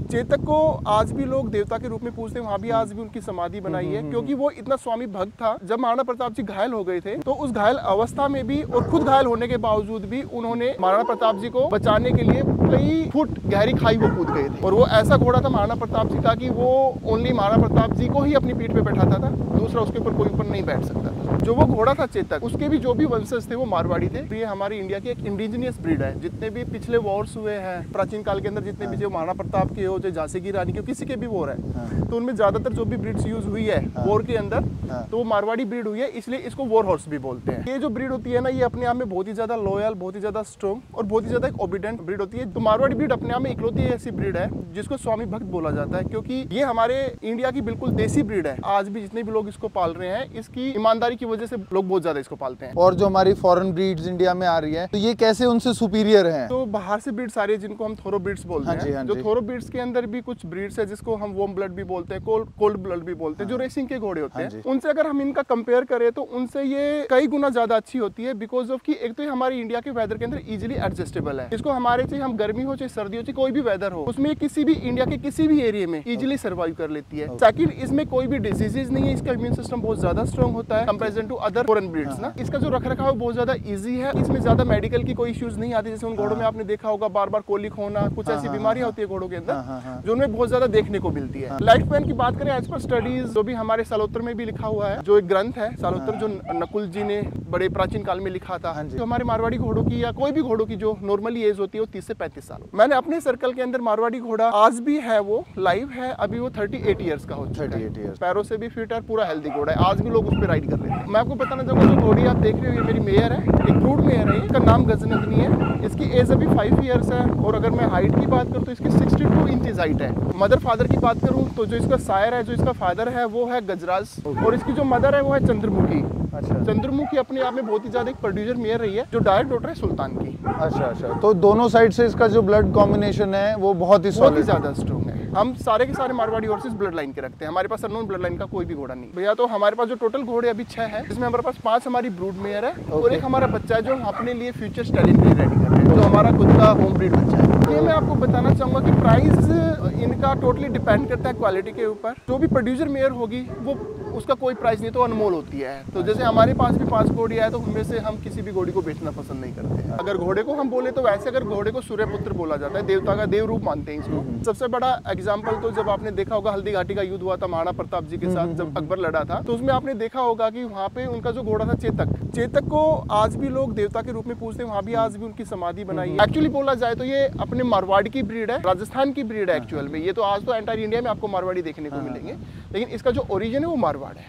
चेतक को आज भी लोग देवता के रूप में पूजते हैं, वहाँ भी आज भी उनकी समाधि बनाई है, क्योंकि वो इतना स्वामी भक्त था। जब महाराणा प्रताप जी घायल हो गए थे तो उस घायल अवस्था में भी और खुद घायल होने के बावजूद भी उन्होंने महाराणा प्रताप जी को बचाने के लिए कई फुट गहरी खाई वो कूद गए थे। और वो ऐसा घोड़ा था महाराणा प्रताप जी का कि वो ओनली महाराणा प्रताप जी को ही अपनी पीठ पे बैठाता था, दूसरा उसके ऊपर कोई ऊपर नहीं बैठ सकता था। जो वो घोड़ा था चेतक, उसके भी जो भी वंशज थे वो मारवाड़ी थे। तो ये हमारी इंडिया की एक इंडिजिनियस ब्रीड है। जितने भी पिछले वॉर्स हुए हैं प्राचीन काल के अंदर, जितने भी जो महाराणा प्रताप के हो, जो झांसी की रानी के, किसी के भी वॉर है, तो उनमें ज्यादातर जो भी ब्रीड्स यूज हुई है वॉर के अंदर, तो वो मारवाड़ी ब्रीड हुई है, इसलिए इसको वॉर हॉर्स भी बोलते हैं। ये जो ब्रीड होती है ना, ये अपने आप में बहुत ही ज्यादा लॉयल, बहुत ही ज्यादा स्ट्रॉन्ग और बहुत ही ज्यादा एक ओबीडेंट ब्रीड होती है। तो मारवाड़ी ब्रीड अपने आप में इकलौती ऐसी ब्रीड है जिसको स्वामी भक्त बोला जाता है, क्योंकि ये हमारे इंडिया की बिल्कुल देसी ब्रीड है। आज भी जितने भी लोग इसको पाल रहे हैं, इसकी ईमानदारी की वजह से लोग बहुत ज्यादा इसको पालते हैं। और जो हमारी फॉरेन ब्रीड्स इंडिया में आ रही है, तो ये कैसे उनसे सुपीरियर हैं? तो बाहर से ब्रीड्स आ रही है जिनको हम थोरो ब्रीड्स बोलते हैं। जो थोरो ब्रीड्स के अंदर भी कुछ ब्रीड्स है जिसको हम वार्म ब्लड भी बोलते हैं, कोल्ड ब्लड भी बोलते हैं, जो रेसिंग के घोड़े होते हैं। उनसे अगर हम इनका कंपेयर करें तो उनसे ये कई गुना ज्यादा अच्छी होती है, बिकॉज ऑफ कि एक तो हमारी इंडिया के वेदर के अंदर इजीली एडजस्टेबल है। इसको हमारे चाहे हम गर्मी हो चाहे सर्दी हो चाहे कोई भी वेदर हो, उसमें किसी भी इंडिया के किसी भी एरिया में इजीली सर्वाइव कर लेती है। सेकंड, इसमें कोई भी डिजीजेज नहीं है, इसका इम्यून सिस्टम बहुत ज्यादा स्ट्रॉन्ग होता है comparison to other foreign breeds ना। इसका जो रखरखाव बहुत ज्यादा इजी है, इसमें ज्यादा मेडिकल की कोई इश्यूज नहीं आती। जैसे उन घोड़ों में आपने देखा होगा बार बार कोलिक होना, कुछ ऐसी बीमारियां होती है घोड़ों के अंदर जो उनमें बहुत ज्यादा देखने को मिलती है। लाइफ स्पैन की बात करें एज पर स्टडीज, जो भी हमारे सालोत्तर में भी लिखा हुआ है, जो एक ग्रंथ है सालोत्तर, जो नकुल जी ने बड़े प्राचीन काल में लिखा था, तो हमारे मारवाड़ी घोड़ों की या कोई भी घोड़ों की जो नॉर्मली एज होती है वो 30 से 35 साल। मैंने अपने सर्कल के अंदर मारवाड़ी घोड़ा आज भी है, वो लाइव है, अभी वो 38 ईयर्स का हो चुका है, पैरों से भी फिट है, पूरा हेल्दी घोड़ा है, आज भी लोग उस पर राइड कर रहे हैं। मैं आपको बताना चाहूंगा, जो घोड़ी आप देख रहे हो ये मेरी मेयर है, एक ब्रूड मेयर है, इसका नाम गजनंदनी है। इसकी एज अभी 5 ईयर्स है, और अगर मैं हाइट की बात करूँ तो इसकी 62 इंचेस हाइट है। मदर फादर की बात करूँ तो जो इसका सायर है, जो इसका फादर है वो है गजराज, और इसकी जो मदर है वो है चंद्रमुखी। अच्छा। चंद्रमुखी अपने आप में बहुत ही ज्यादा एक प्रोड्यूसर मेयर रही है, जो डायरेक्ट डॉटर है सुल्तान की। अच्छा। तो दोनों साइड से इसका जो ब्लड कॉम्बिनेशन है वो बहुत ही ज्यादा स्ट्रॉन्ग है। हम सारे के सारे मारवाड़ी हॉर्सेस ब्लड लाइन के रखते हैं, हमारे पास अननोन ब्लड लाइन का कोई भी घोड़ा नहीं भैया। तो हमारे पास जो टोटल घोड़े अभी 6 है, जिसमें हमारे पास 5 हमारी ब्रूड मेयर है, और एक हमारा बच्चा है जो हम अपने लिए फ्यूचर स्टैलियन के लिए रेडी कर रहे हैं, जो हमारा खुद का होम ब्रीड बच्चा है। ये मैं आपको बताना चाहूंगा कि प्राइस इनका टोटली डिपेंड करता है क्वालिटी के ऊपर। जो भी प्रोड्यूसर मेयर होगी वो उसका कोई प्राइस नहीं, तो अनमोल होती है। तो जैसे हमारे पास भी 5 घोड़ियां है, तो उनमें से हम किसी भी घोड़ी को बेचना पसंद नहीं करते हैं। अगर घोड़े को हम बोले तो वैसे अगर घोड़े को सूर्यपुत्र बोला जाता है, देवता का देव रूप मानते हैं इसको। सबसे बड़ा एग्जाम्पल तो जब आपने देखा होगा हल्दी घाटी का युद्ध हुआ था महाराणा प्रताप जी के साथ, जब अकबर लड़ा था, तो उसमें आपने देखा होगा कि वहाँ पे उनका जो घोड़ा था चेतक को आज भी लोग देवता के रूप में पूजते हैं, वहाँ भी आज भी उनकी समाधि बनाई है। एक्चुअली बोला जाए तो ये अपने मारवाड़ की ब्रीड है, राजस्थान की ब्रीड है एक्चुअल में। ये तो आज तो एंटायर इंडिया में आपको मारवाड़ी देखने को मिलेंगे, लेकिन इसका जो ओरिजिन है वो मारवाड़ है।